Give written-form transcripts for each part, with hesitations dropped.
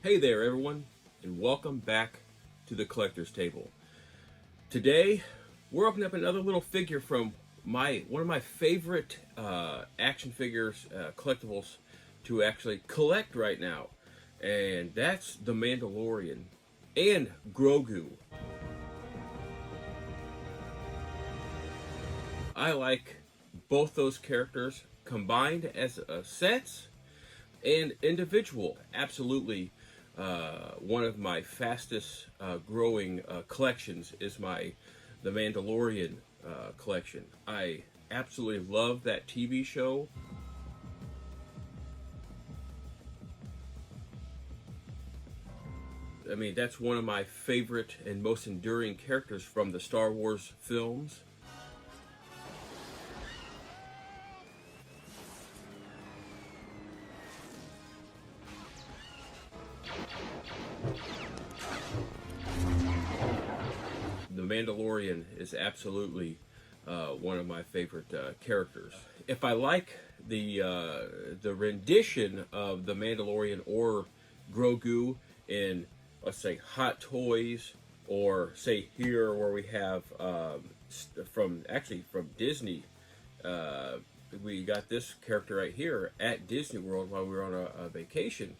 Hey there, everyone, and welcome back to the Collector's Table. Today, we're opening up another little figure from one of my favorite action figures, collectibles to actually collect right now, and that's the Mandalorian and Grogu. I like both those characters combined as sets and individual. Absolutely. One of my fastest growing collections is the Mandalorian collection. I absolutely love that TV show. I mean, that's one of my favorite and most enduring characters from the Star Wars films. The Mandalorian is absolutely one of my favorite characters. If I like the rendition of the Mandalorian or Grogu in, let's say, Hot Toys, or say here where we have from Disney, we got this character right here at Disney World while we were on a vacation.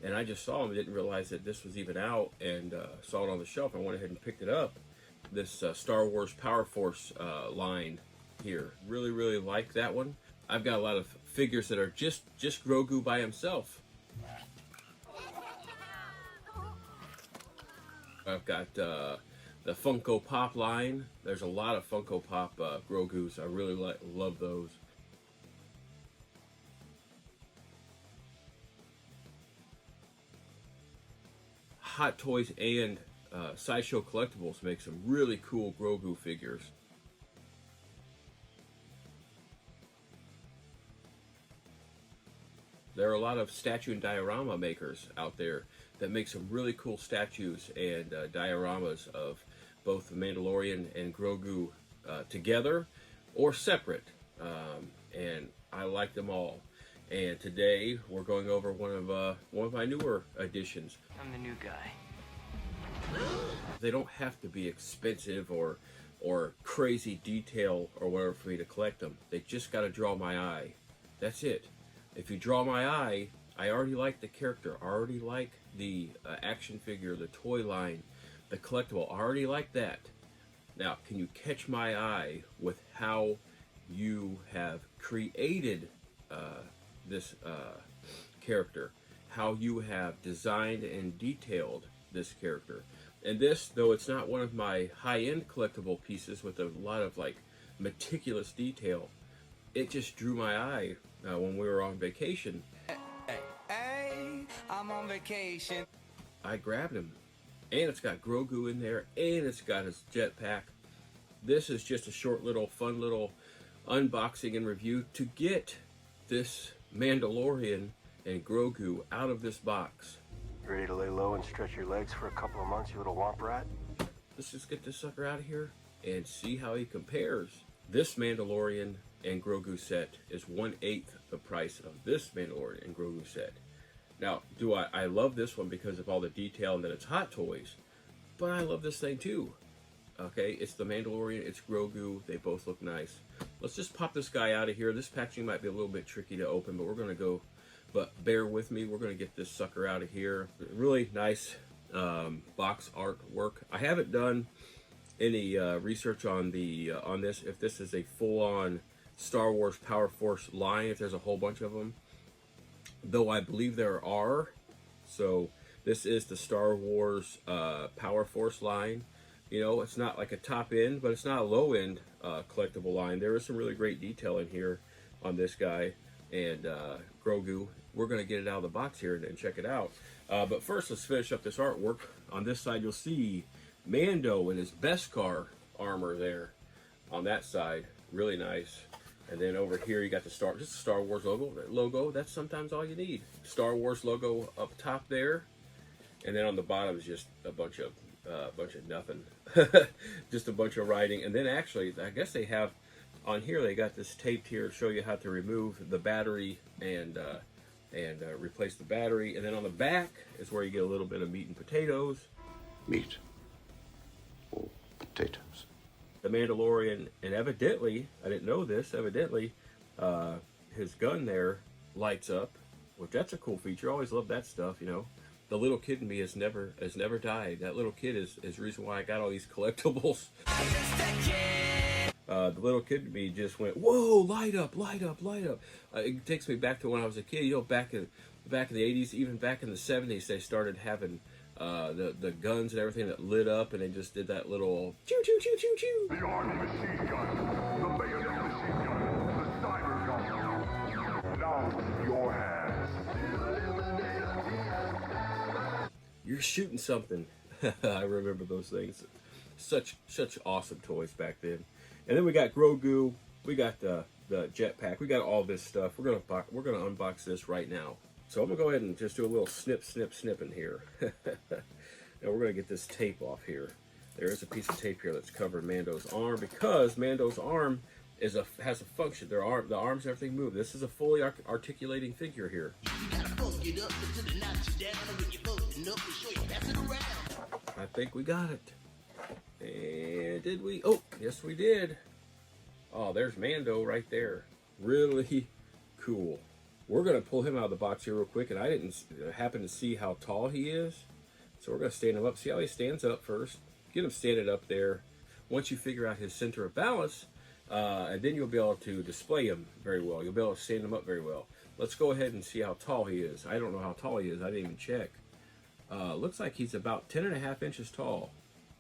And I just saw him, didn't realize that this was even out, and saw it on the shelf. I went ahead and picked it up. This Star Wars Power Force line here. Really, really like that one. I've got a lot of figures that are just Grogu by himself. I've got the Funko Pop line. There's a lot of Funko Pop Grogus. I really love those. Hot Toys and Sideshow Collectibles make some really cool Grogu figures. There are a lot of statue and diorama makers out there that make some really cool statues and dioramas of both the Mandalorian and Grogu together or separate, and I like them all. And today we're going over one of my newer additions. I'm the new guy. They don't have to be expensive or crazy detail or whatever for me to collect them. They just got to draw my eye. That's it. If you draw my eye, I already like the character. I already like the action figure, the toy line, the collectible. I already like that. Now, can you catch my eye with how you have created this character, how you have designed and detailed this character? And this, though it's not one of my high-end collectible pieces with a lot of like meticulous detail, it just drew my eye when we were on vacation. Hey, I'm on vacation. I grabbed him, and it's got Grogu in there, and it's got his jetpack. This is just a short little fun little unboxing and review to get this Mandalorian and Grogu out of this box. Ready to lay low and stretch your legs for a couple of months, you little womp rat? Let's just get this sucker out of here and see how he compares. This Mandalorian and Grogu set is 1/8 the price of this Mandalorian and Grogu set. Now, I love this one because of all the detail and that it's Hot Toys, but I love this thing too. Okay, it's the Mandalorian, it's Grogu, they both look nice. Let's just pop this guy out of here. This packaging might be a little bit tricky to open, but we're going to go, but bear with me. We're going to get this sucker out of here. Really nice box artwork. I haven't done any research on this, if this is a full-on Star Wars Power Force line, if there's a whole bunch of them, though I believe there are. So this is the Star Wars Power Force line. You know, it's not like a top end, but it's not a low end collectible line. There is some really great detail in here on this guy and Grogu. We're going to get it out of the box here and check it out. But first, let's finish up this artwork. On this side, you'll see Mando in his Beskar armor there. On that side, really nice. And then over here, you got the Star Wars logo. That's sometimes all you need. Star Wars logo up top there, and then on the bottom is just a bunch of nothing, just a bunch of writing. And then actually, I guess they have on here they got this taped here to show you how to remove the battery and replace the battery. And then on the back is where you get a little bit of meat and potatoes. Meat or potatoes. The Mandalorian, and evidently, I didn't know this, evidently, his gun there lights up, which that's a cool feature. I always love that stuff, you know. The little kid in me has never died. That little kid is the reason why I got all these collectibles. The little kid in me just went, whoa, light up, light up, light up. It takes me back to when I was a kid. You know, back in the 80s, even back in the 70s, they started having the guns and everything that lit up, and they just did that little choo choo choo choo choo. The army machine gun, the bayonet machine gun, the cyber gun. Now it's in your hands. You're shooting something. I remember those things. Such awesome toys back then. And then we got Grogu. We got the jetpack. We got all this stuff. We're gonna unbox this right now. So I'm gonna go ahead and just do a little snip in here. Now we're gonna get this tape off here. There is a piece of tape here that's covering Mando's arm, because Mando's arm has a function. The arms and everything move. This is a fully articulating figure here. I think we got it. And did we? Oh, yes we did. Oh, there's Mando right there. Really cool. We're going to pull him out of the box here real quick, and I didn't happen to see how tall he is. So we're going to stand him up. See how he stands up first. Get him standing up there. Once you figure out his center of balance, and then you'll be able to display him very well. You'll be able to stand him up very well. Let's go ahead and see how tall he is. I don't know how tall he is. I didn't even check. Looks like he's about 10.5 inches tall.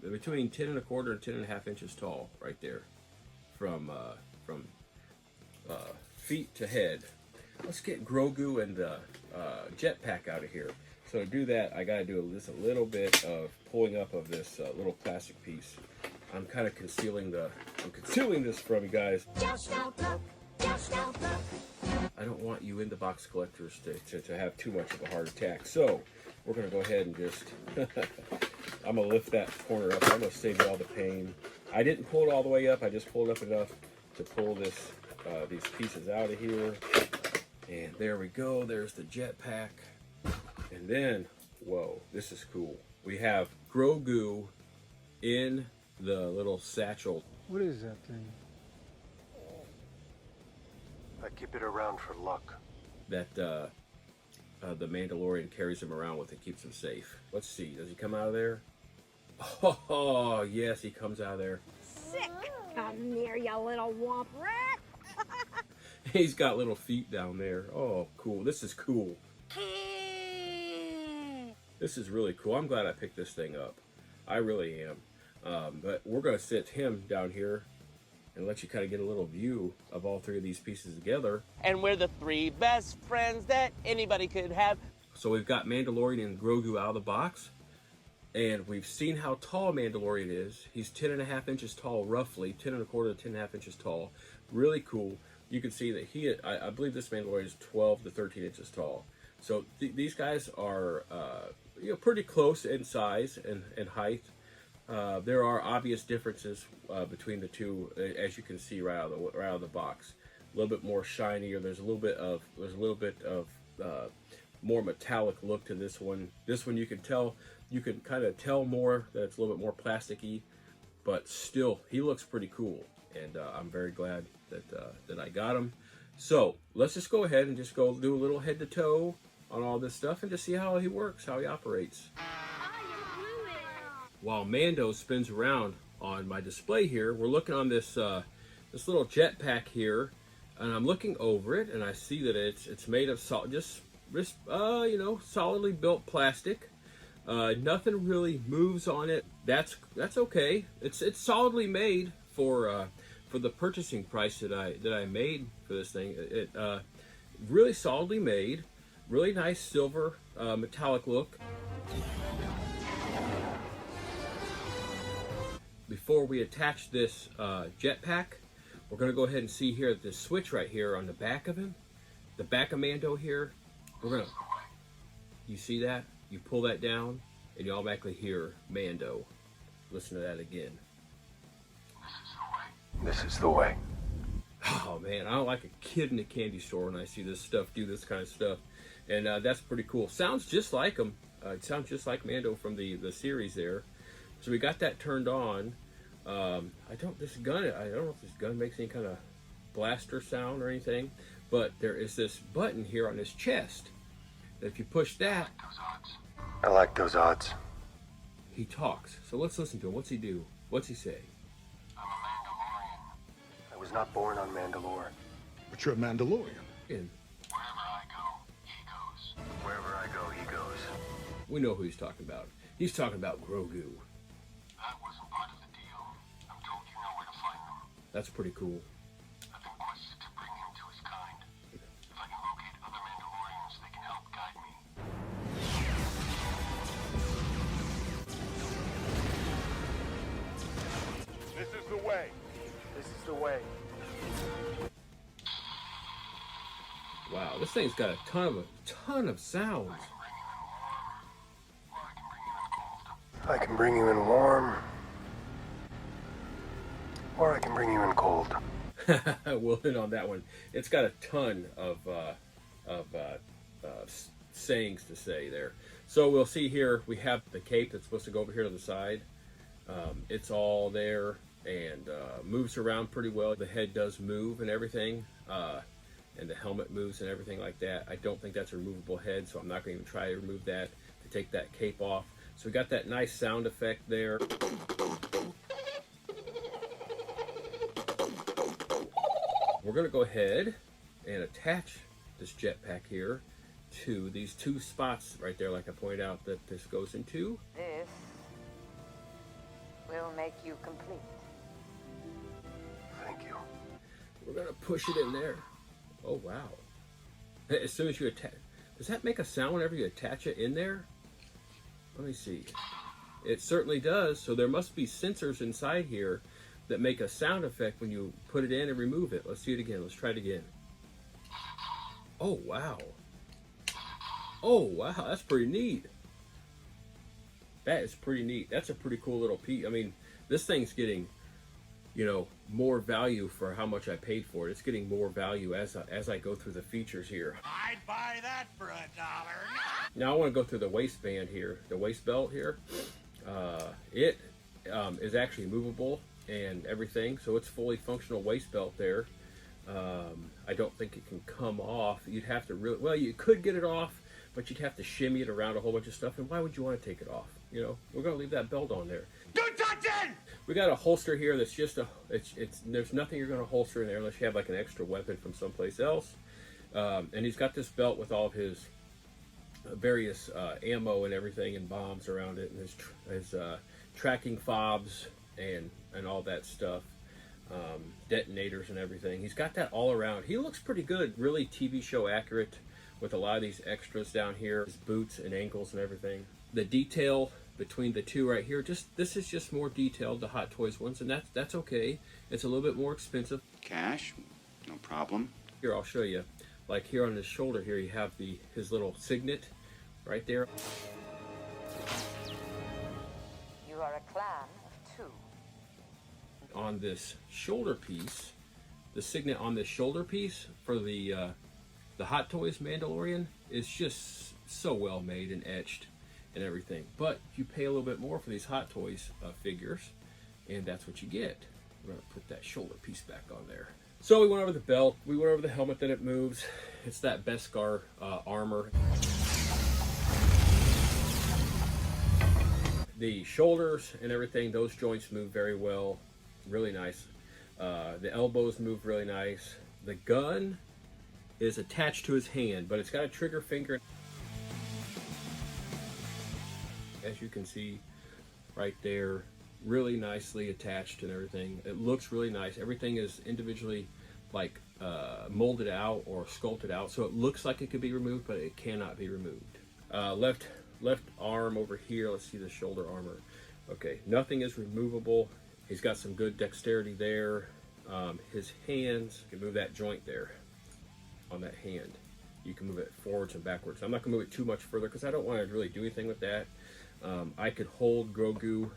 Between 10 1/4 and 10.5 inches tall right there. From feet to head. Let's get Grogu and the jetpack out of here. So to do that, I got to do just a little bit of pulling up of this little plastic piece. I'm kind of concealing this from you guys. Just don't look. Just don't look. I don't want you in the box collectors to have too much of a heart attack. So we're going to go ahead and just, I'm going to lift that corner up. I'm going to save you all the pain. I didn't pull it all the way up. I just pulled up enough to pull these pieces out of here. And there we go. There's the jetpack. And then, whoa, this is cool. We have Grogu in the little satchel. What is that thing? I keep it around for luck. That the Mandalorian carries him around with and keeps him safe. Let's see. Does he come out of there? Oh, yes, he comes out of there. Sick. Come near, you little womp rat. He's got little feet down there. Oh, cool. This is cool. This is really cool. I'm glad I picked this thing up. I really am. But we're going to sit him down here and let you kind of get a little view of all three of these pieces together. And we're the three best friends that anybody could have. So we've got Mandalorian and Grogu out of the box. And we've seen how tall Mandalorian is. He's 10.5 inches tall, roughly. 10 1/4 to 10.5 inches tall. Really cool. You can see that I believe this Mandalorian is 12 to 13 inches tall. So these guys are pretty close in size and height. There are obvious differences between the two, as you can see right out of the box. A little bit more shiny, or there's a little bit of more metallic look to this one. This one you can kind of tell more that it's a little bit more plasticky, but still he looks pretty cool, and I'm very glad that I got him. So let's just go ahead and just go do a little head to toe on all this stuff and just see how he works, how he operates. While Mando spins around on my display here, we're looking on this this little jetpack here, and I'm looking over it, and I see that it's made of solidly built plastic. Nothing really moves on it. That's okay. It's solidly made for the purchasing price that I made for this thing. It really solidly made, really nice silver metallic look. Before we attach this jetpack, we're going to go ahead and see here this switch right here on the back of him, the back of Mando here. You see that? You pull that down, and you automatically hear Mando. Listen to that again. This is the way. Oh man, I don't like a kid in a candy store when I see this stuff, do this kind of stuff. And that's pretty cool. Sounds just like him. It sounds just like Mando from the series there. So we got that turned on. I don't know if this gun makes any kind of blaster sound or anything, but there is this button here on his chest. If you push that, I like those odds. he talks. So let's listen to him. What's he do? What's he say? I'm a Mandalorian. I was not born on Mandalore. But you're a Mandalorian. And Wherever I go, he goes. Wherever I go, he goes. we know who he's talking about. He's talking about Grogu. That wasn't part of the deal. I'm told you know where to find them. That's pretty cool. I've been quested to bring him to his kind. If I can locate other Mandalorians, they can help guide me. This is the way. This is the way. Wow, this thing's got a ton of sounds. I can bring you in warm, or I can bring you in cold. We'll hit on that one. It's got a ton of sayings to say there. So we'll see here, we have the cape that's supposed to go over here to the side. It's all there and moves around pretty well. The head does move and everything, and the helmet moves and everything like that. I don't think that's a removable head, so I'm not going to even try to remove that to take that cape off. So we got that nice sound effect there. We're going to go ahead and attach this jetpack here to these two spots right there, like I pointed out that this goes into. This will make you complete. Thank you. We're going to push it in there. Oh, wow. As soon as you attach, does that make a sound whenever you attach it in there? Let me see. It certainly does. So there must be sensors inside here that make a sound effect when you put it in and remove it. Let's see it again. Let's try it again. Oh, wow. Oh, wow. That's pretty neat. That is pretty neat. That's a pretty cool little piece. I mean, this thing's getting, you know, more value for how much I paid for it. It's getting more value as I go through the features here. I'd buy that for $1. Now I want to go through the waistband here, the waist belt here. It is actually movable and everything, so it's fully functional waist belt there. I don't think it can come off. You'd have to really, well, you could get it off, but you'd have to shimmy it around a whole bunch of stuff. And why would you want to take it off? You know, we're going to leave that belt on there. Good touching! We got a holster here that's just there's nothing you're going to holster in there unless you have like an extra weapon from someplace else. And he's got this belt with all of his various ammo and everything and bombs around it, and his tracking fobs and all that stuff, detonators and everything. He's got that all around. He looks pretty good, really TV show accurate with a lot of these extras down here, his boots and ankles and everything. The detail between the two right here, this is just more detailed, the Hot Toys ones, and that's okay. It's a little bit more expensive. Cash, no problem. Here, I'll show you. Like here on his shoulder here, you have his little signet right there. You are a clan of two. On this shoulder piece, the signet on this shoulder piece for the Hot Toys Mandalorian is just so well made and etched and everything. But you pay a little bit more for these Hot Toys figures, and that's what you get. We're gonna put that shoulder piece back on there. So we went over the belt, we went over the helmet that it moves. It's that Beskar armor. The shoulders and everything, those joints move very well, really nice. The elbows move really nice. The gun is attached to his hand, but it's got a trigger finger. As you can see right there, really nicely attached and everything. It looks really nice. Everything is individually like molded out or sculpted out, so it looks like it could be removed, but it cannot be removed. Left arm over here, let's see the shoulder armor. Okay, nothing is removable. He's got some good dexterity there. His hands, you can move that joint there on that hand. You can move it forwards and backwards. I'm not gonna move it too much further because I don't want to really do anything with that. I could hold Grogu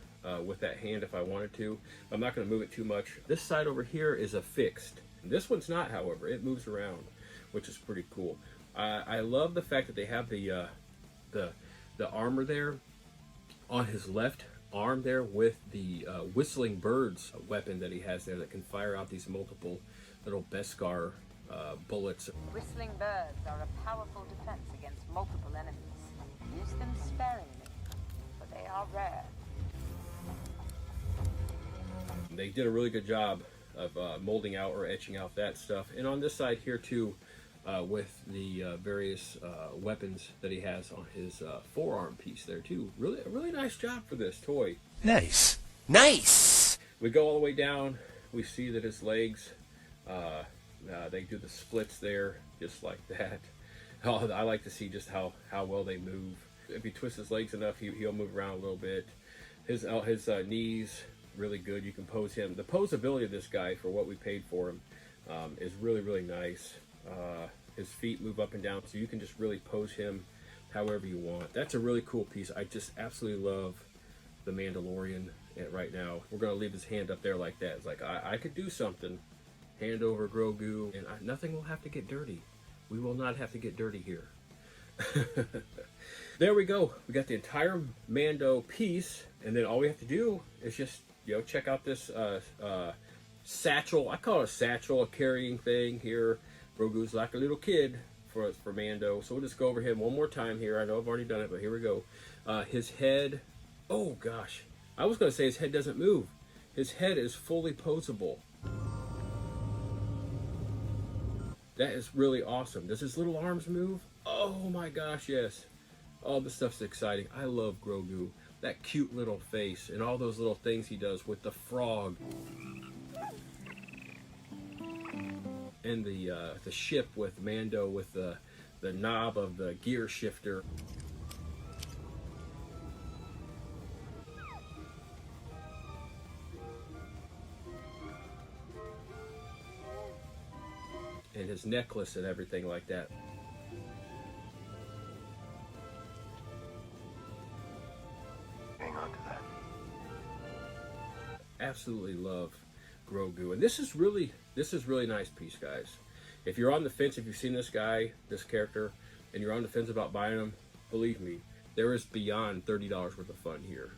with that hand if I wanted to. I'm not going to move it too much. This side over here is affixed. This one's not, however. It moves around, which is pretty cool. I love the fact that they have the armor there on his left arm there with the whistling birds weapon that he has there that can fire out these multiple little Beskar bullets. Whistling birds are a powerful defense against multiple enemies. Use them sparingly, for they are rare. They did a really good job of molding out or etching out that stuff. And on this side here too, with the various weapons that he has on his forearm piece there too. Really, a really nice job for this toy. Nice. Nice! We go all the way down. We see that his legs, they do the splits there, just like that. Oh, I like to see just how well they move. If he twists his legs enough, he'll move around a little bit. His knees, really good. You can pose him. The posability of this guy for what we paid for him is really, really nice. His feet move up and down, so you can just really pose him however you want. That's a really cool piece. I just absolutely love the Mandalorian right now. We're going to leave his hand up there like that. It's like, I could do something. Hand over Grogu, and nothing will have to get dirty. We will not have to get dirty here. There we go. We got the entire Mando piece, and then all we have to do is just, check out this satchel. I call it a satchel, a carrying thing here. Grogu's like a little kid for Mando. So we'll just go over him one more time here. I know I've already done it, but here we go. His head, oh gosh. I was going to say his head doesn't move. His head is fully posable. That is really awesome. Does his little arms move? Oh my gosh, yes. All this stuff's exciting. I love Grogu. That cute little face and all those little things he does with the frog. And the ship with Mando with the knob of the gear shifter. And his necklace and everything like that. Hang on to that. Absolutely love Grogu, and this is really nice piece, guys. If you're on the fence, if you've seen this character, and you're on the fence about buying him, believe me, there is beyond $30 worth of fun here.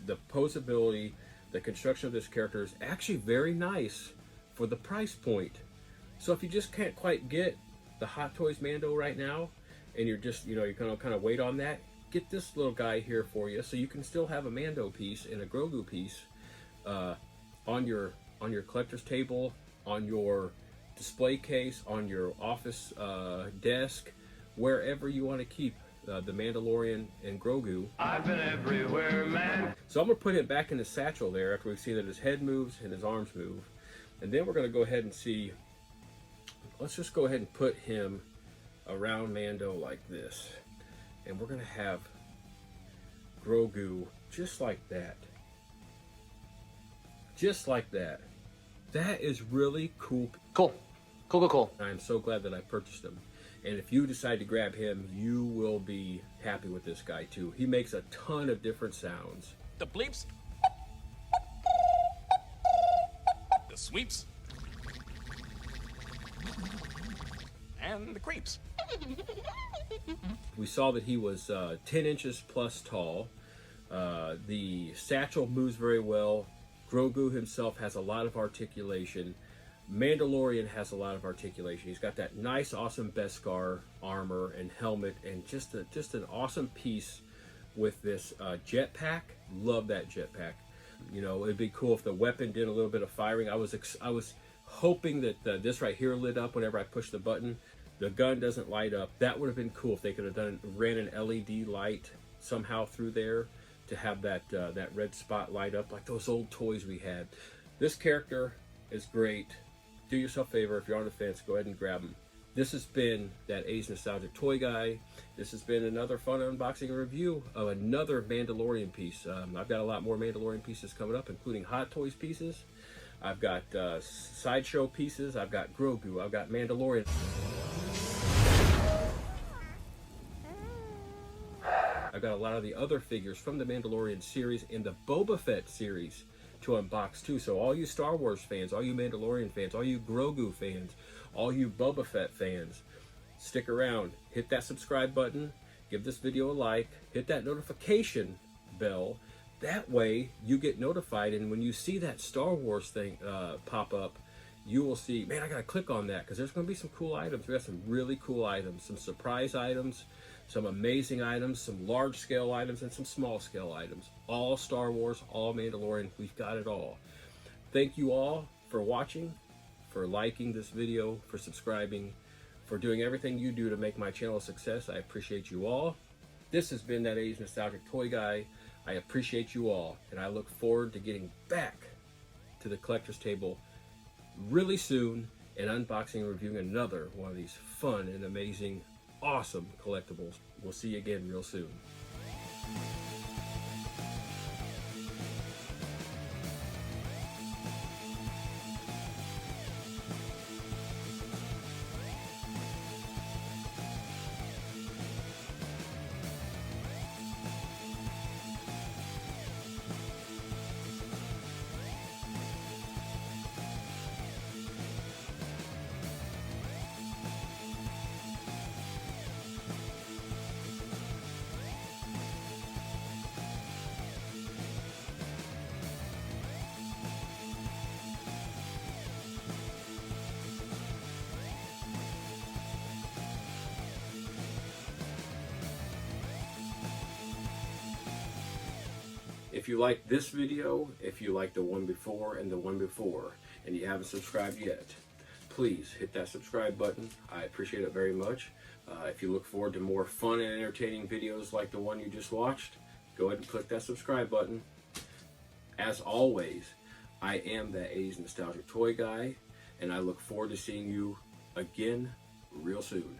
The posability, the construction of this character is actually very nice for the price point. So if you just can't quite get the Hot Toys Mando right now, and you're just, you're gonna kind of wait on that, get this little guy here for you, so you can still have a Mando piece and a Grogu piece on your collector's table, on your display case, on your office desk, wherever you want to keep the Mandalorian and Grogu. I've been everywhere, man. So I'm going to put it back in the satchel there after we see that his head moves and his arms move. And then we're going to go ahead and see, let's just go ahead and put him around Mando like this. And we're going to have Grogu just like that. Just like that. That is really cool. Cool. I'm so glad that I purchased him. And if you decide to grab him, you will be happy with this guy too. He makes a ton of different sounds. The bleeps. The sweeps. And the creeps. We saw that he was 10 inches plus tall. The satchel moves very well. Grogu himself has a lot of articulation. Mandalorian has a lot of articulation. He's got that nice, awesome Beskar armor and helmet, and just an awesome piece with this jetpack. Love that jetpack. It'd be cool if the weapon did a little bit of firing. I was hoping that this right here lit up whenever I push the button. The gun doesn't light up. That would have been cool if they could have ran an LED light somehow through there to have that red spot light up like those old toys we had. This character is great. Do yourself a favor, if you're on the fence, go ahead and grab him. This has been that A's Nostalgic Toy Guy. This has been another fun unboxing and review of another Mandalorian piece. I've got a lot more Mandalorian pieces coming up, including Hot Toys pieces. I've got Sideshow pieces. I've got Grogu. I've got Mandalorian. I've got a lot of the other figures from the Mandalorian series and the Boba Fett series to unbox too. So all you Star Wars fans, all you Mandalorian fans, all you Grogu fans, all you Boba Fett fans, stick around. Hit that subscribe button. Give this video a like. Hit that notification bell. That way you get notified, and when you see that Star Wars thing pop up, you will see, man, I gotta click on that, because there's going to be some cool items. We got some really cool items, some surprise items, some amazing items, some large scale items, and some small scale items. All Star Wars, all Mandalorian. We've got it all. Thank you all for watching, for liking this video, for subscribing, for doing everything you do to make my channel a success. I appreciate you all. This has been that Age Nostalgic Toy Guy. I appreciate you all, and I look forward to getting back to the collector's table really soon and unboxing and reviewing another one of these fun and amazing, awesome collectibles. We'll see you again real soon. If you like this video, if you like the one before and the one before, and you haven't subscribed yet, please hit that subscribe button. I appreciate it very much. If you look forward to more fun and entertaining videos like the one you just watched, go ahead and click that subscribe button. As always, I am that 80s Nostalgic Toy Guy, and I look forward to seeing you again real soon.